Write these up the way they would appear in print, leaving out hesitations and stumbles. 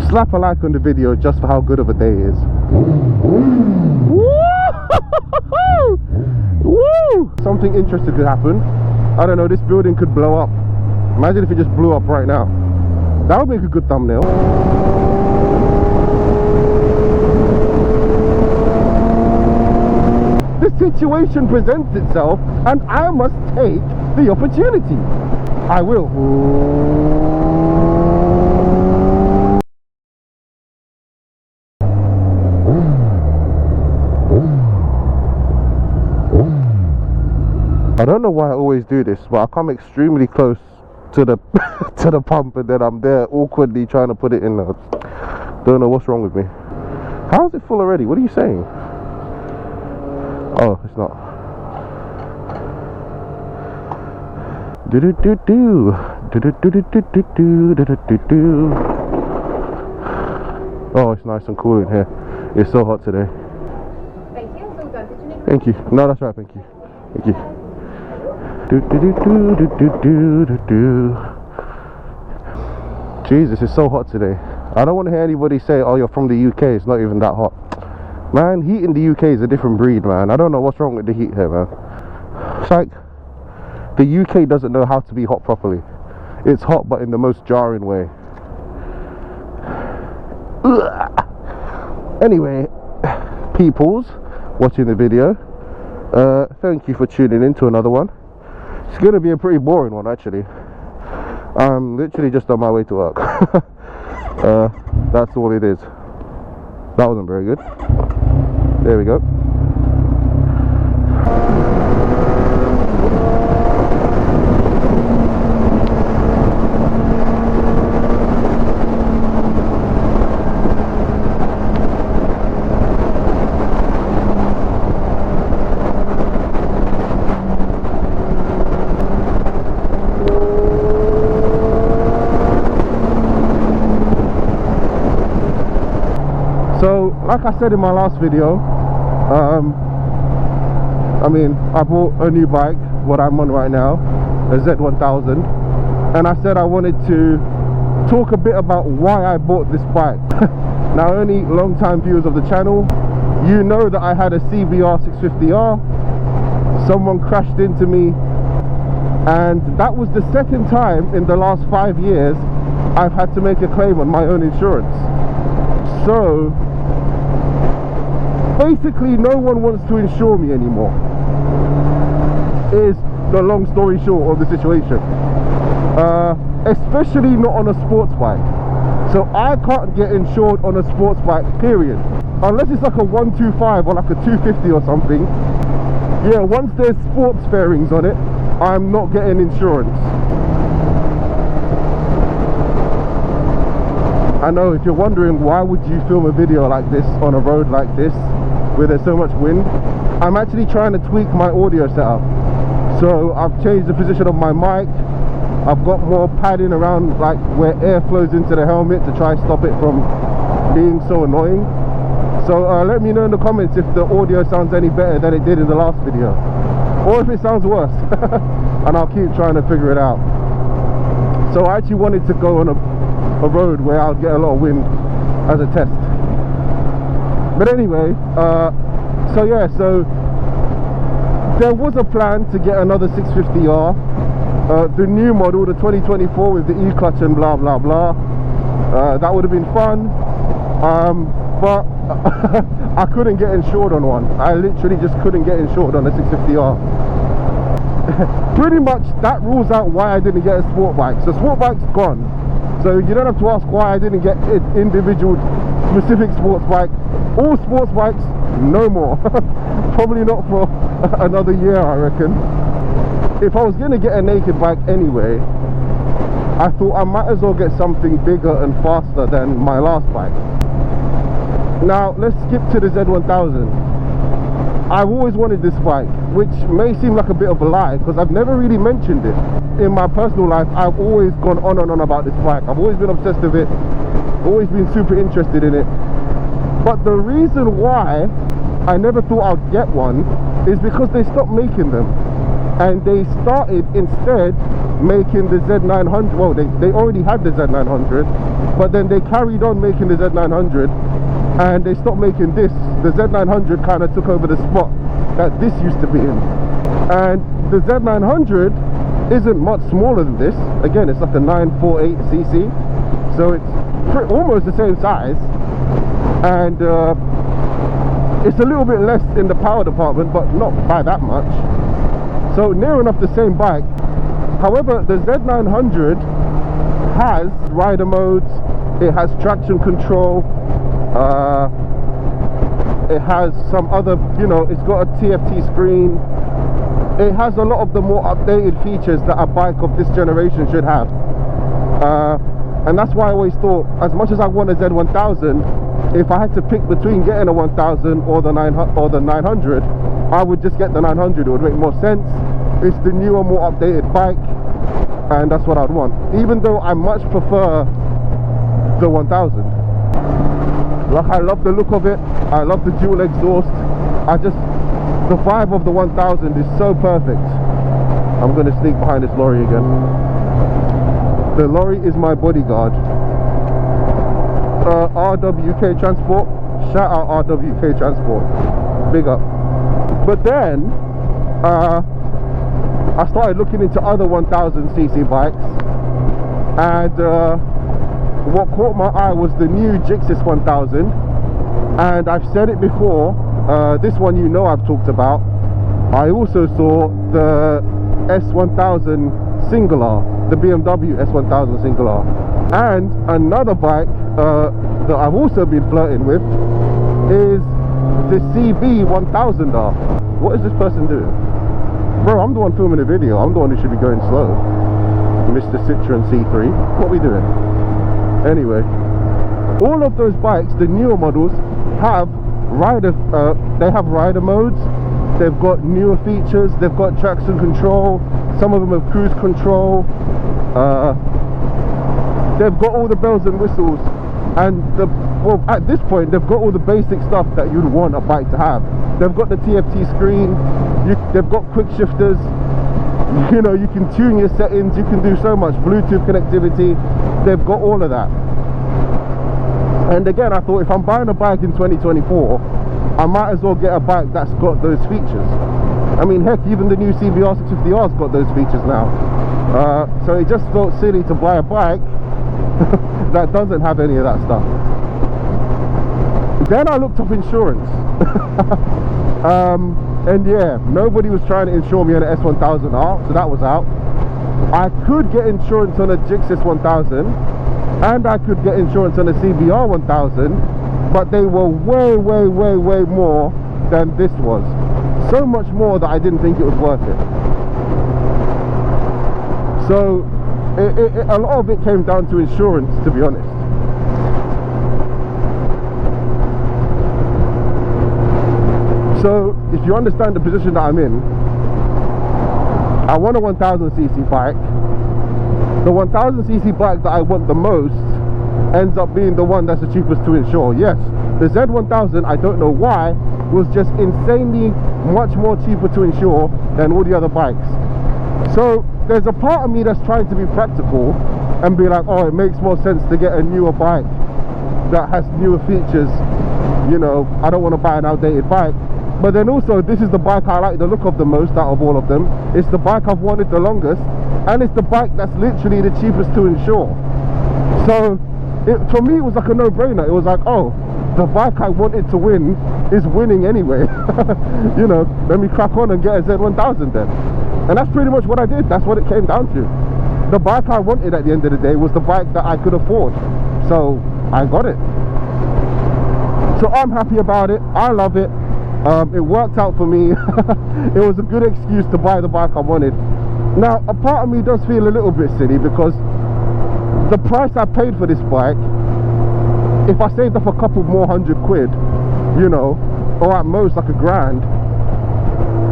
slap a like on the video just for how good of a day it is. Woo! Something interesting could happen. I don't know, this building could blow up. Imagine if it just blew up right now. That would make a good thumbnail. The situation presents itself and I must take the opportunity. I will. I don't know why I always do this, but I come extremely close to the to the pump and then I'm there awkwardly trying to put it in there. Don't know what's wrong with me. How is it full already? What are you saying? Oh, it's not. Do do do do do do do do do do do do do. Oh, it's nice and cool in here. It's so hot today. Thank you. So done. Did you need? Thank you. No, that's right. Thank you. Thank you. Do do do do do do do do do. Jesus, it's so hot today. I don't want to hear anybody say, "Oh, you're from the UK. It's not even that hot." Man, heat in the UK is a different breed, man. I don't know what's wrong with the heat here, man. It's like the UK doesn't know how to be hot properly. It's hot, but in the most jarring way. Ugh. Anyway, peoples watching the video, thank you for tuning in to another one. It's gonna be a pretty boring one, actually. I'm literally just on my way to work. That's all it is. That wasn't very good. There we go. So, like I said in my last video, I mean, I bought a new bike, what I'm on right now, a Z1000, and I said I wanted to talk a bit about why I bought this bike. Now, only long-time viewers of the channel, you know that I had a CBR 650R, someone crashed into me, and that was the second time in the last 5 years I've had to make a claim on my own insurance. So basically no one wants to insure me anymore, is the long story short of the situation. Especially not on a sports bike. So I can't get insured on a sports bike, period, unless it's like a 125 or like a 250 or something. Yeah, once there's sports fairings on it, I'm not getting insurance. I know, if you're wondering why would you film a video like this on a road like this where there's so much wind, I'm actually trying to tweak my audio setup. So I've changed the position of my mic, I've got more padding around like where air flows into the helmet to try and stop it from being so annoying. So let me know in the comments if the audio sounds any better than it did in the last video, or if it sounds worse. And I'll keep trying to figure it out. So I actually wanted to go on a road where I'll get a lot of wind as a test. But anyway, so yeah, so there was a plan to get another 650R, the new model, the 2024 with the E-clutch and blah blah blah. That would have been fun, but I couldn't get insured on one. I literally just couldn't get insured on a 650R. Pretty much that rules out why I didn't get a sport bike. So sport bike's gone. So you don't have to ask why I didn't get an individual specific sports bike. All sports bikes, no more. Probably not for another year, I reckon. If I was going to get a naked bike anyway, I thought I might as well get something bigger and faster than my last bike. Now let's skip to the Z1000. I've always wanted this bike, which may seem like a bit of a lie because I've never really mentioned it. In my personal life, I've always gone on and on about this bike. I've always been obsessed with it, always been super interested in it. But the reason why I never thought I'd get one is because they stopped making them. And they started instead making the Z900. Well, they already had the Z900, but then they carried on making the Z900 and they stopped making this. The Z900 kind of took over the spot that this used to be in. And the Z900 isn't much smaller than this. Again, it's like a 948cc, so it's almost the same size, and it's a little bit less in the power department, but not by that much, so near enough the same bike. However, the Z900 has rider modes, it has traction control, it has some other, you know, it's got a TFT screen. It has a lot of the more updated features that a bike of this generation should have, and that's why I always thought, as much as I want a Z1000, if I had to pick between getting a 1000 or the 900, I would just get the 900. It would make more sense. It's the newer, more updated bike, and that's what I'd want, even though I much prefer the 1000. Like, I love the look of it, I love the dual exhaust, the vibe of the 1000 is so perfect. I'm going to sneak behind this lorry again. The lorry is my bodyguard. RWK Transport, shout out RWK Transport, big up. But then I started looking into other 1000cc bikes, and what caught my eye was the new Gixxis 1000. And I've said it before, this one, you know, I've talked about. I also saw the S1000 Single R, the BMW S1000 Single R, and another bike that I've also been flirting with is the CB1000R. What is this person doing? Bro, I'm the one filming the video, I'm the one who should be going slow. Mr. Citroen C3, what are we doing? Anyway, all of those bikes, the newer models, have rider modes. They've got newer features, they've got traction control, some of them have cruise control, they've got all the bells and whistles, and well, at this point they've got all the basic stuff that you'd want a bike to have. They've got the TFT screen, they've got quick shifters, you know, you can tune your settings, you can do so much, Bluetooth connectivity, they've got all of that. And again, I thought, if I'm buying a bike in 2024, I might as well get a bike that's got those features. I mean, heck, even the new CBR 650R's got those features now. So it just felt silly to buy a bike that doesn't have any of that stuff. Then I looked up insurance. And yeah, nobody was trying to insure me on an S1000R, so that was out. I could get insurance on a Gixxis 1000, and I could get insurance on a CBR 1000, but they were way more than this was. So much more that I didn't think it was worth it. So a lot of it came down to insurance, to be honest. So if you understand the position that I'm in, I want a 1000cc bike. The 1000cc bike that I want the most ends up being the one that's the cheapest to insure. Yes, the Z1000, I don't know why, was just insanely much more cheaper to insure than all the other bikes. So there's a part of me that's trying to be practical and be like, oh, it makes more sense to get a newer bike that has newer features. You know, I don't want to buy an outdated bike. But then also, this is the bike I like the look of the most out of all of them. It's the bike I've wanted the longest, and it's the bike that's literally the cheapest to insure. So for me, it was like a no-brainer. It was like, oh, the bike I wanted to win is winning anyway. You know, let me crack on and get a Z1000 then. And that's pretty much what I did. That's what it came down to. The bike I wanted at the end of the day was the bike that I could afford. So I got it. So I'm happy about it. I love it. It worked out for me. It was a good excuse to buy the bike I wanted. Now, a part of me does feel a little bit silly because the price I paid for this bike, if I saved up a couple more £100, you know, or at most like £1,000,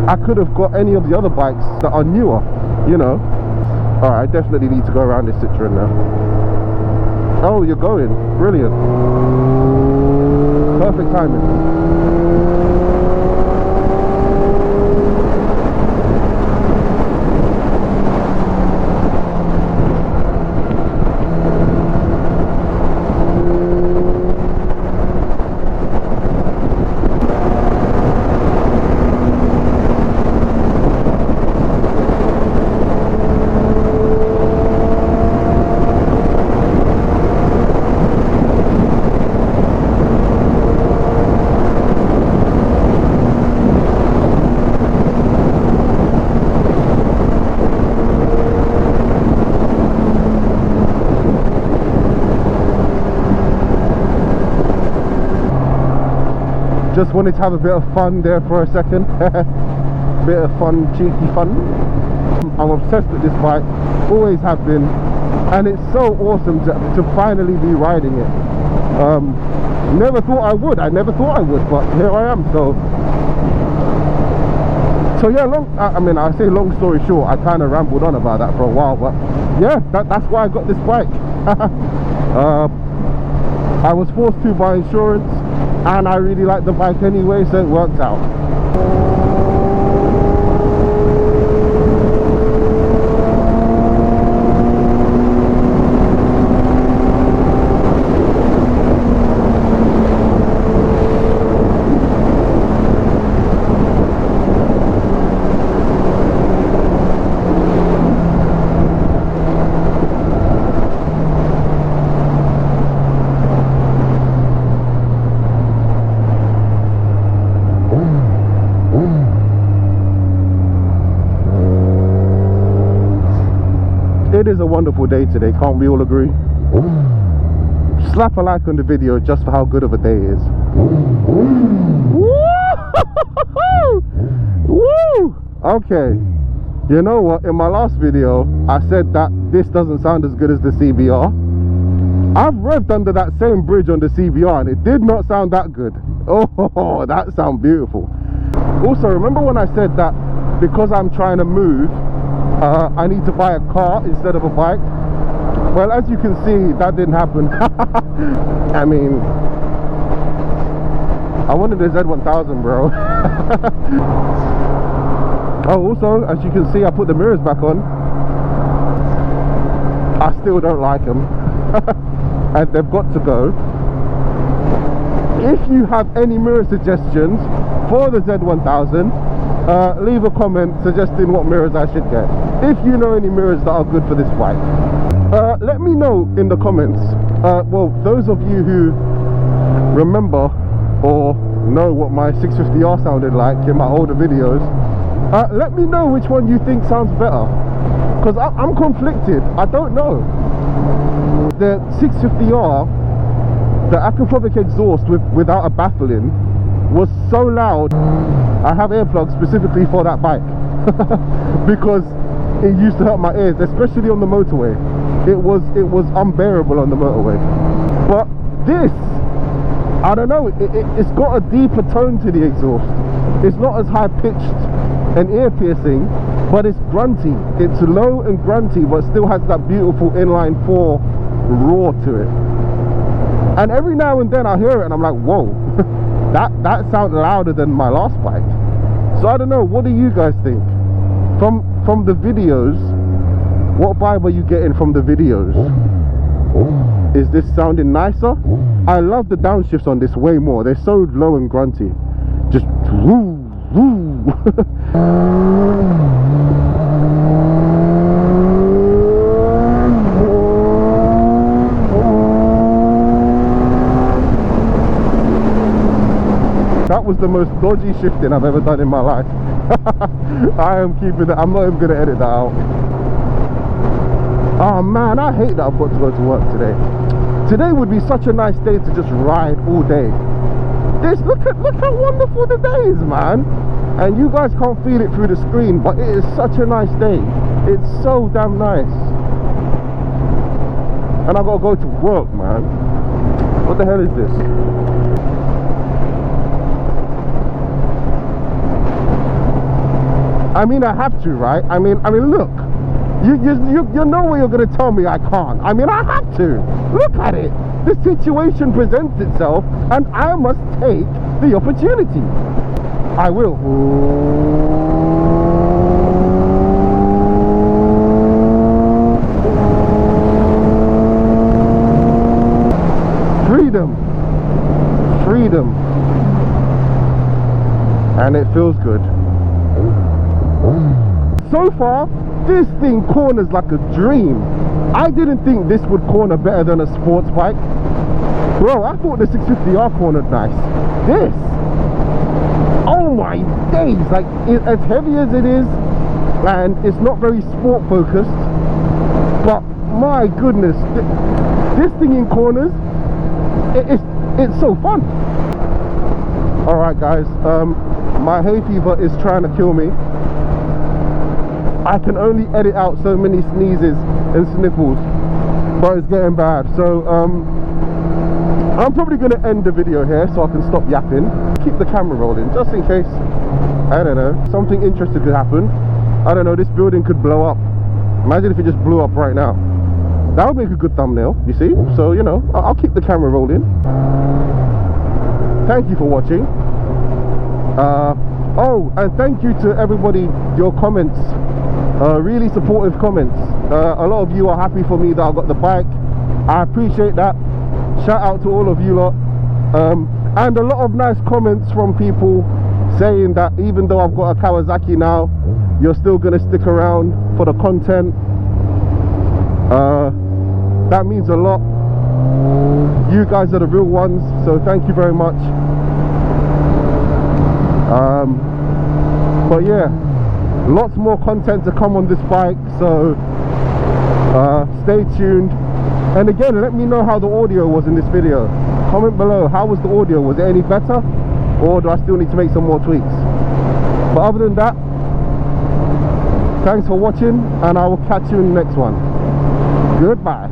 I could have got any of the other bikes that are newer, you know. Alright, I definitely need to go around this Citroen now. Oh, you're going. Brilliant. Perfect timing. Just wanted to have a bit of fun there for a second. Bit of fun, cheeky fun. I'm obsessed with this bike, always have been, and it's so awesome to finally be riding it. Never thought I would, but here I am. So yeah, I say long story short, I kind of rambled on about that for a while, but yeah, that's why I got this bike. I was forced to by insurance, and I really like the bike anyway, so it worked out. It is a wonderful day today, can't we all agree? Slap a like on the video just for how good of a day it is. Woo! Okay, you know what, in my last video I said that this doesn't sound as good as the CBR. I've revved under that same bridge on the CBR and it did not sound that good. Oh, that sounds beautiful. Also, remember when I said that because I'm trying to move, I need to buy a car instead of a bike? Well, as you can see, that didn't happen. I mean, I wanted a Z1000, bro. Oh, also, as you can see, I put the mirrors back on. I still don't like them. And they've got to go. If you have any mirror suggestions for the Z1000, leave a comment suggesting what mirrors I should get. If you know any mirrors that are good for this bike, let me know in the comments. Well, those of you who remember or know what my 650R sounded like in my older videos, let me know which one you think sounds better, because I'm conflicted. I don't know. The 650R, the acaphobic exhaust without a baffling was so loud. I have earplugs specifically for that bike because it used to hurt my ears, especially on the motorway. It was unbearable on the motorway. But this, I don't know, it's got a deeper tone to the exhaust. It's not as high pitched and ear piercing, but it's grunty. It's low and grunty, but still has that beautiful inline 4 roar to it. And every now and then I hear it and I'm like, whoa, that sounds louder than my last bike. So I don't know, what do you guys think? From the videos, what vibe are you getting from the videos? Is this sounding nicer? I love the downshifts on this way more. They're so low and grunty. Just woo, woo. That was the most dodgy shifting I've ever done in my life. I am keeping it. I'm not even going to edit that out. Oh man, I hate that I've got to go to work today. Today would be such a nice day to just ride all day. Look how wonderful the day is, man. And you guys can't feel it through the screen, but it is such a nice day. It's so damn nice. And I got to go to work, man. What the hell is this? I mean, I have to, right? I mean, look. You know what you're going to tell me I can't. I mean, I have to. Look at it. The situation presents itself, and I must take the opportunity. I will. Freedom. Freedom. And it feels good. So far, this thing corners like a dream. I didn't think this would corner better than a sports bike. Bro, I thought the 650R cornered nice. This, oh my days, like as heavy as it is, and it's not very sport focused, but my goodness, this thing in corners, it's so fun. Alright guys, my hay fever is trying to kill me. I can only edit out so many sneezes and sniffles, but it's getting bad. So I'm probably going to end the video here so I can stop yapping. Keep the camera rolling just in case, I don't know, something interesting could happen. I don't know, this building could blow up. Imagine if it just blew up right now. That would make a good thumbnail, you see? So, you know, I'll keep the camera rolling. Thank you for watching. Oh, and thank you to everybody, your comments, really supportive comments. A lot of you are happy for me that I got the bike. I appreciate that. Shout out to all of you lot. And a lot of nice comments from people saying that even though I've got a Kawasaki now, you're still gonna stick around for the content. That means a lot. You guys are the real ones, so thank you very much. But yeah, lots more content to come on this bike, so stay tuned. And again, let me know how the audio was in this video. Comment below, how was the audio? Was it any better, or do I still need to make some more tweaks? But other than that, thanks for watching, and I will catch you in the next one. Goodbye.